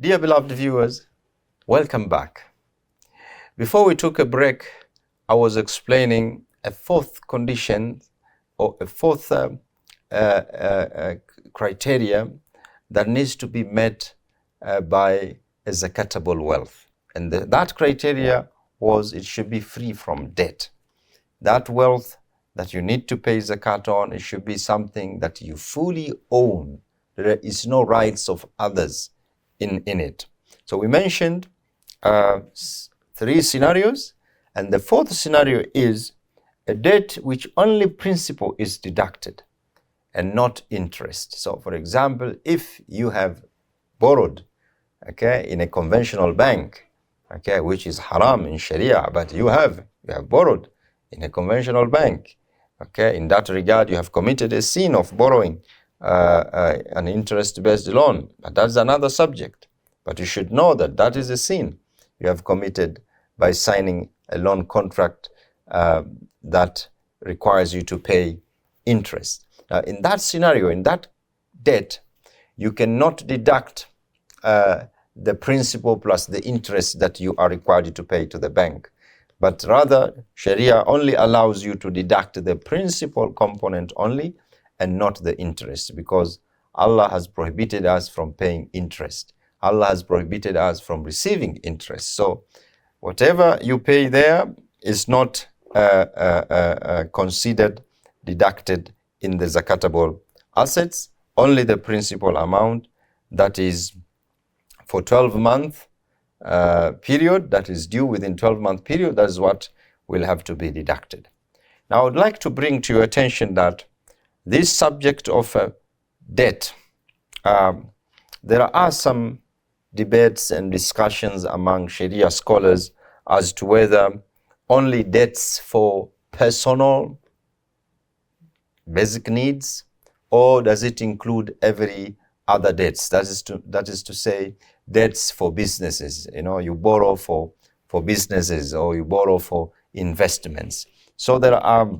Dear beloved viewers, welcome back. Before we took a break, I was explaining a fourth condition or a fourth criteria that needs to be met by a zakatable wealth. And that criteria was it should be free from debt. That wealth that you need to pay zakat on, it should be something that you fully own. There is no rights of others in it. So we mentioned three scenarios, and the fourth scenario is a debt which only principal is deducted and not interest. So for example, if you have borrowed, in a conventional bank, which is haram in Sharia, but you have borrowed in a conventional bank, in that regard you have committed a sin of borrowing an interest-based loan, but that's another subject. But you should know that that is a sin you have committed by signing a loan contract that requires you to pay interest. Now, in that scenario, in that debt, you cannot deduct the principal plus the interest that you are required to pay to the bank. But rather, Sharia only allows you to deduct the principal component only and not the interest, because Allah has prohibited us from paying interest. Allah has prohibited us from receiving interest. So whatever you pay there is not considered deducted in the zakatable assets. Only the principal amount that is for 12-month period, that is due within 12-month period, that is what will have to be deducted. Now I would like to bring to your attention that this subject of debt, there are some debates and discussions among Sharia scholars as to whether only debts for personal basic needs, or does it include every other debts? That is to say, debts for businesses. You borrow for businesses, or you borrow for investments. So there are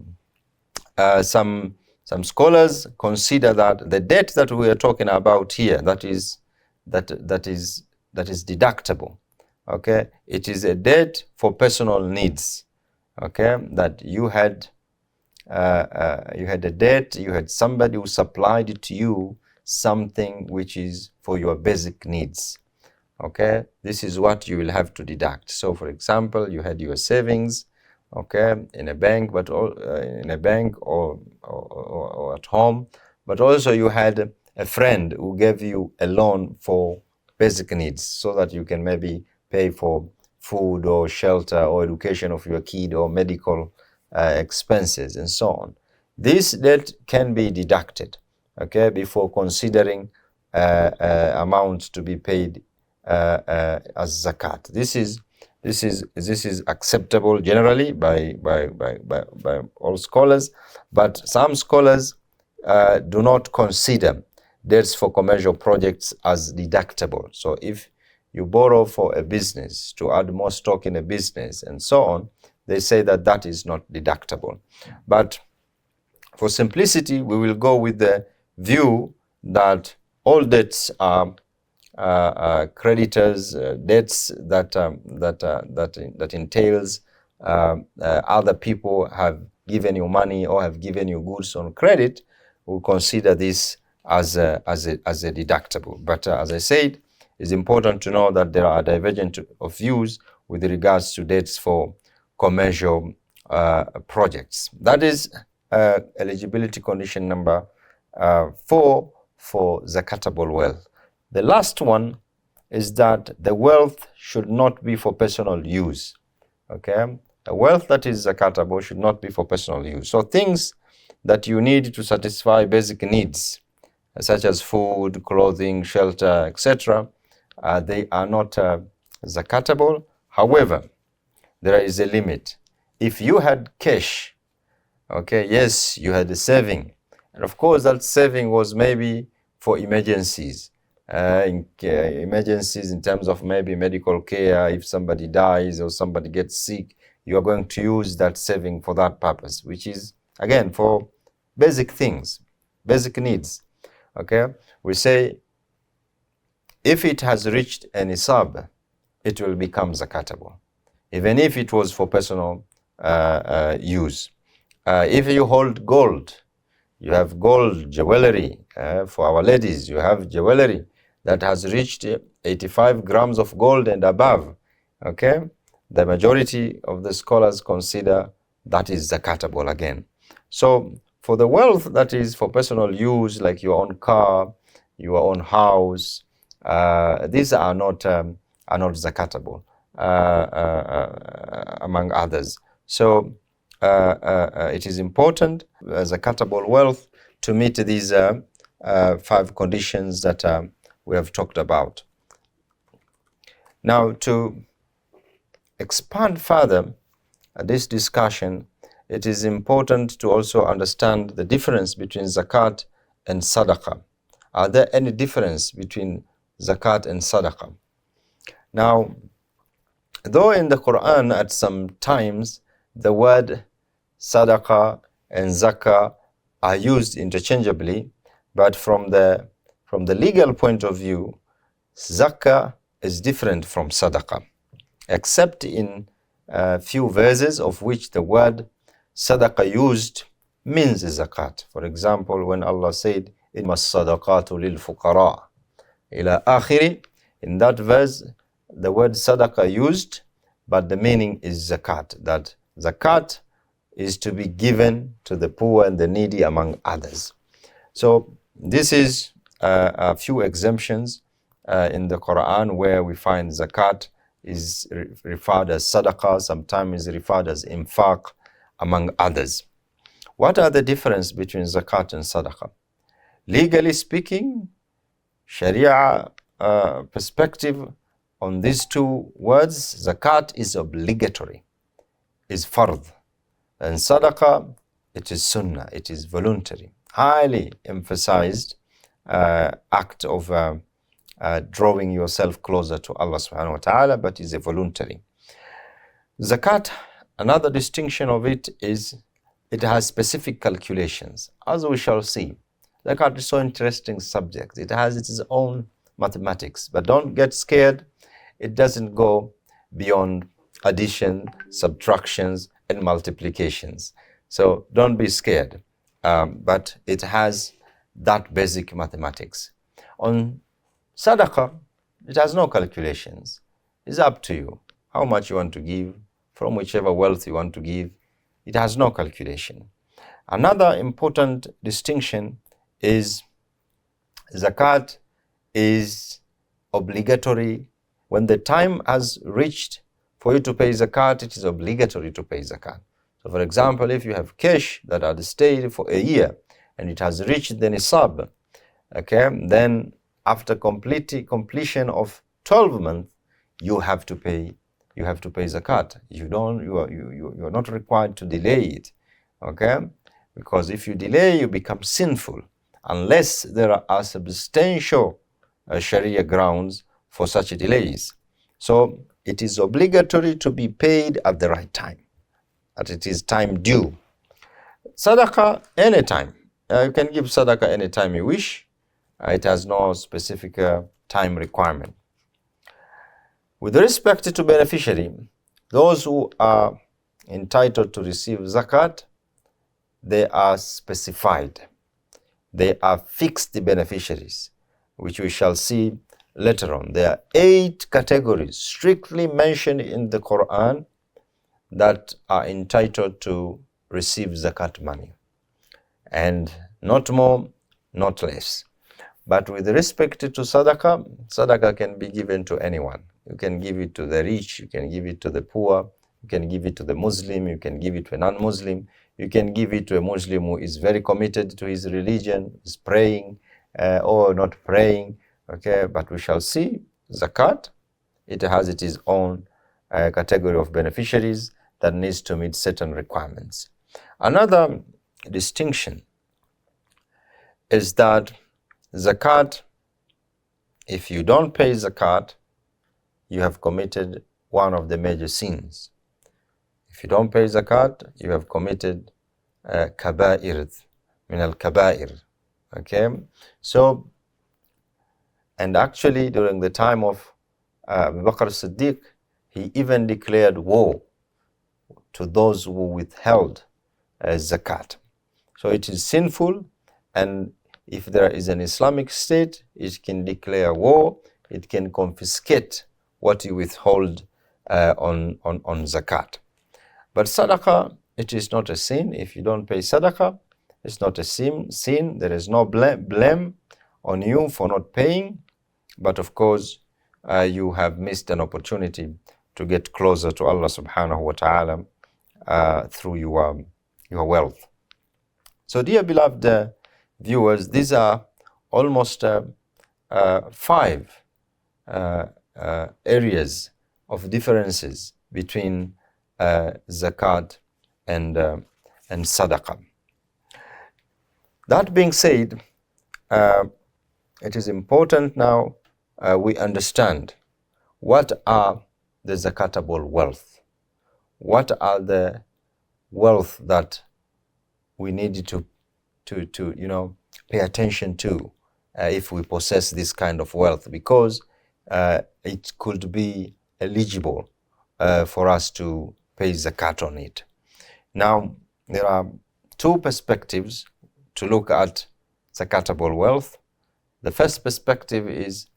some scholars consider that the debt that we are talking about here, that is deductible. It is a debt for personal needs. That you had a debt, you had somebody who supplied it to you something which is for your basic needs. This is what you will have to deduct. So for example, you had your savings, in a bank, but in a bank or at home, but also you had a friend who gave you a loan for basic needs, so that you can maybe pay for food or shelter or education of your kid or medical expenses and so on. This debt can be deducted, before considering amount to be paid as zakat. This is acceptable generally by all scholars, but some scholars do not consider debts for commercial projects as deductible. So if you borrow for a business to add more stock in a business and so on, they say that that is not deductible. But for simplicity, we will go with the view that all debts are creditors, debts that entails other people have given you money or have given you goods on credit. We'll consider this as a deductible. But as I said, it's important to know that there are divergent of views with regards to debts for commercial projects. That is eligibility condition number 4 for zakatable wealth. The last one is that the wealth should not be for personal use. The wealth that is zakatable should not be for personal use. So things that you need to satisfy basic needs, such as food, clothing, shelter, etc., they are not zakatable. However, there is a limit. If you had cash, yes, you had a saving, and of course that saving was maybe for emergencies, emergencies in terms of maybe medical care. If somebody dies or somebody gets sick, you are going to use that saving for that purpose, which is again for basic things, basic needs. We say if it has reached a nisab, it will become zakatable, even if it was for personal use. If you hold gold, you have gold jewelry. For our ladies, you have jewelry that has reached 85 grams of gold and above. Okay, the majority of the scholars consider that is zakatable again. So for the wealth that is for personal use, like your own car, your own house, these are not zakatable, among others. So it is important zakatable wealth to meet these 5 conditions that we have talked about. Now, to expand further this discussion, it is important to also understand the difference between zakat and sadaqah. Are there any difference between zakat and sadaqah? Now, though in the Quran at some times the word sadaqah and zakah are used interchangeably, but from the legal point of view, zakah is different from sadaqah, except in a few verses of which the word sadaqah used means zakat. For example, when Allah said, إِنَّمَا الصَّدَقَاتُ لِلْفُقَرَاءِ ila akhiri, in that verse, the word sadaqah used, but the meaning is zakat, that zakat is to be given to the poor and the needy, among others. So this is a few exemptions in the Quran where we find zakat is referred as sadaqah, sometimes is referred as infaq, among others. What are the difference between zakat and sadaqah? Legally speaking, Sharia perspective on these two words, zakat is obligatory, is fard, and sadaqah, it is sunnah, it is voluntary, highly emphasized act of drawing yourself closer to Allah subhanahu wa ta'ala, but is a voluntary. Zakat, another distinction of it is it has specific calculations, as we shall see. Zakat is so interesting subject. It has its own mathematics, but don't get scared. It doesn't go beyond addition, subtractions, and multiplications. So don't be scared. But it has that basic mathematics. On sadaqah, it has no calculations. It's up to you how much you want to give, from whichever wealth you want to give. It has no calculation. Another important distinction is zakat is obligatory. When the time has reached for you to pay zakat, it is obligatory to pay zakat. So for example, if you have cash that are stayed for a year and it has reached the nisab, okay, then after completion of 12 months, you have to pay zakat. You are not required to delay it, okay? Because if you delay, you become sinful, unless there are substantial Sharia grounds for such delays. So it is obligatory to be paid at the right time, that it is time due. Sadaqah, anytime. You can give sadaqah anytime you wish. It has no specific time requirement. With respect to beneficiary, those who are entitled to receive zakat, they are specified. They are fixed beneficiaries, which we shall see later on. There are 8 categories strictly mentioned in the Quran that are entitled to receive zakat money, and not more, not less. But with respect to sadaqah, sadaqah can be given to anyone. You can give it to the rich, you can give it to the poor, you can give it to the Muslim, you can give it to a non-Muslim, you can give it to a Muslim who is very committed to his religion, is praying or not praying. Okay, but we shall see zakat, it has its own category of beneficiaries that needs to meet certain requirements. Another distinction is that zakat, if you don't pay zakat, you have committed one of the major sins. If you don't pay zakat, you have committed kaba'ir, min al-kaba'ir. Okay, so And actually, during the time of Abu Bakr as-Siddiq, he even declared war to those who withheld zakat. So it is sinful, and if there is an Islamic state, it can declare war, it can confiscate what you withhold on zakat. But sadaqah, it is not a sin. If you don't pay sadaqah, it's not a sin. There is no blame on you for not paying. But of course, you have missed an opportunity to get closer to Allah subhanahu wa ta'ala through your wealth. So dear beloved viewers, these are almost 5 areas of differences between zakat and sadaqah. That being said, it is important now we understand what are the zakatable wealth. What are the wealth that we need to pay attention to if we possess this kind of wealth, because it could be eligible for us to pay zakat on it. Now, there are 2 perspectives to look at zakatable wealth. The first perspective is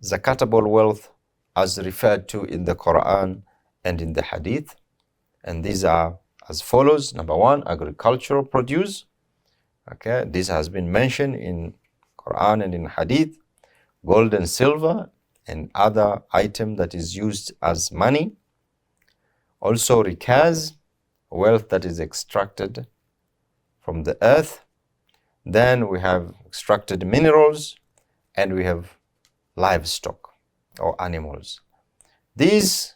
zakatable wealth as referred to in the Quran and in the Hadith. And these are as follows. Number 1, agricultural produce. Okay, this has been mentioned in Quran and in Hadith. Gold and silver and other item that is used as money. Also rikaz, wealth that is extracted from the earth. Then we have extracted minerals, and we have livestock or animals. These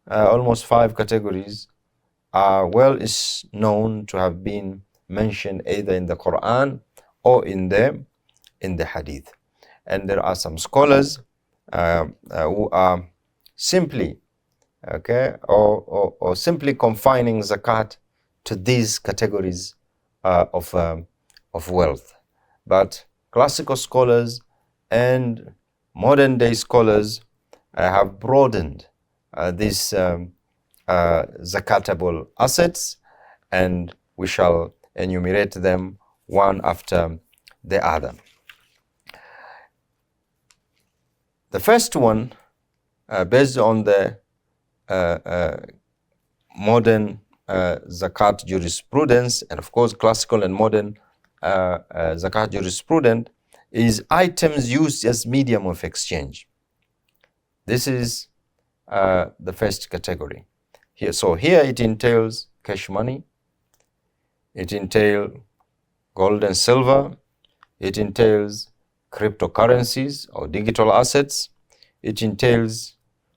almost 5 categories are well is known to have been mentioned either in the Quran or in the Hadith. And there are some scholars who are simply or simply confining zakat to these categories of wealth. But classical scholars and modern day scholars have broadened these zakatable assets, and we shall enumerate them one after the other. The first one, based on the modern zakat jurisprudence, and of course classical and modern zakat jurisprudence, is items used as medium of exchange. This is the first category. Here it entails cash money, it entails gold and silver, it entails cryptocurrencies or digital assets, it entails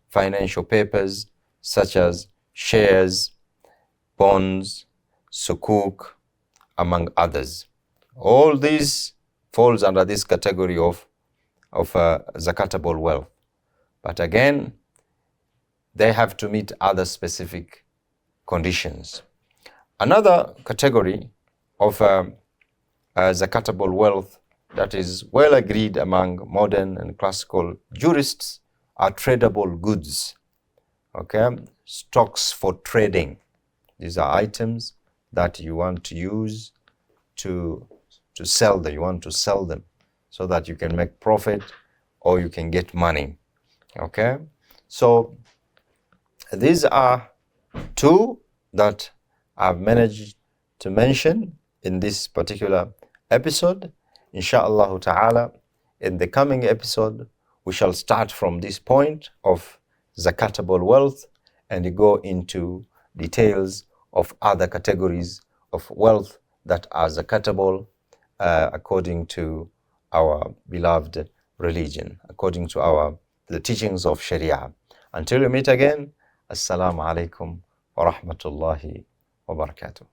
financial papers such as shares, bonds, sukuk, among others. All these falls under this category of zakatable wealth. But again, they have to meet other specific conditions. Another category of zakatable wealth that is well agreed among modern and classical jurists are tradable goods. Okay, stocks for trading. These are items that you want to use to sell them. You want to sell them so that you can make profit or you can get money. Okay, so these are 2 that I've managed to mention in this particular episode. Insha'Allah ta'ala, in the coming episode, we shall start from this point of zakatable wealth and go into details of other categories of wealth that are zakatable according to our beloved religion, according to the teachings of Sharia. Until we meet again, Assalamu alaikum wa rahmatullahi wa barakatuh.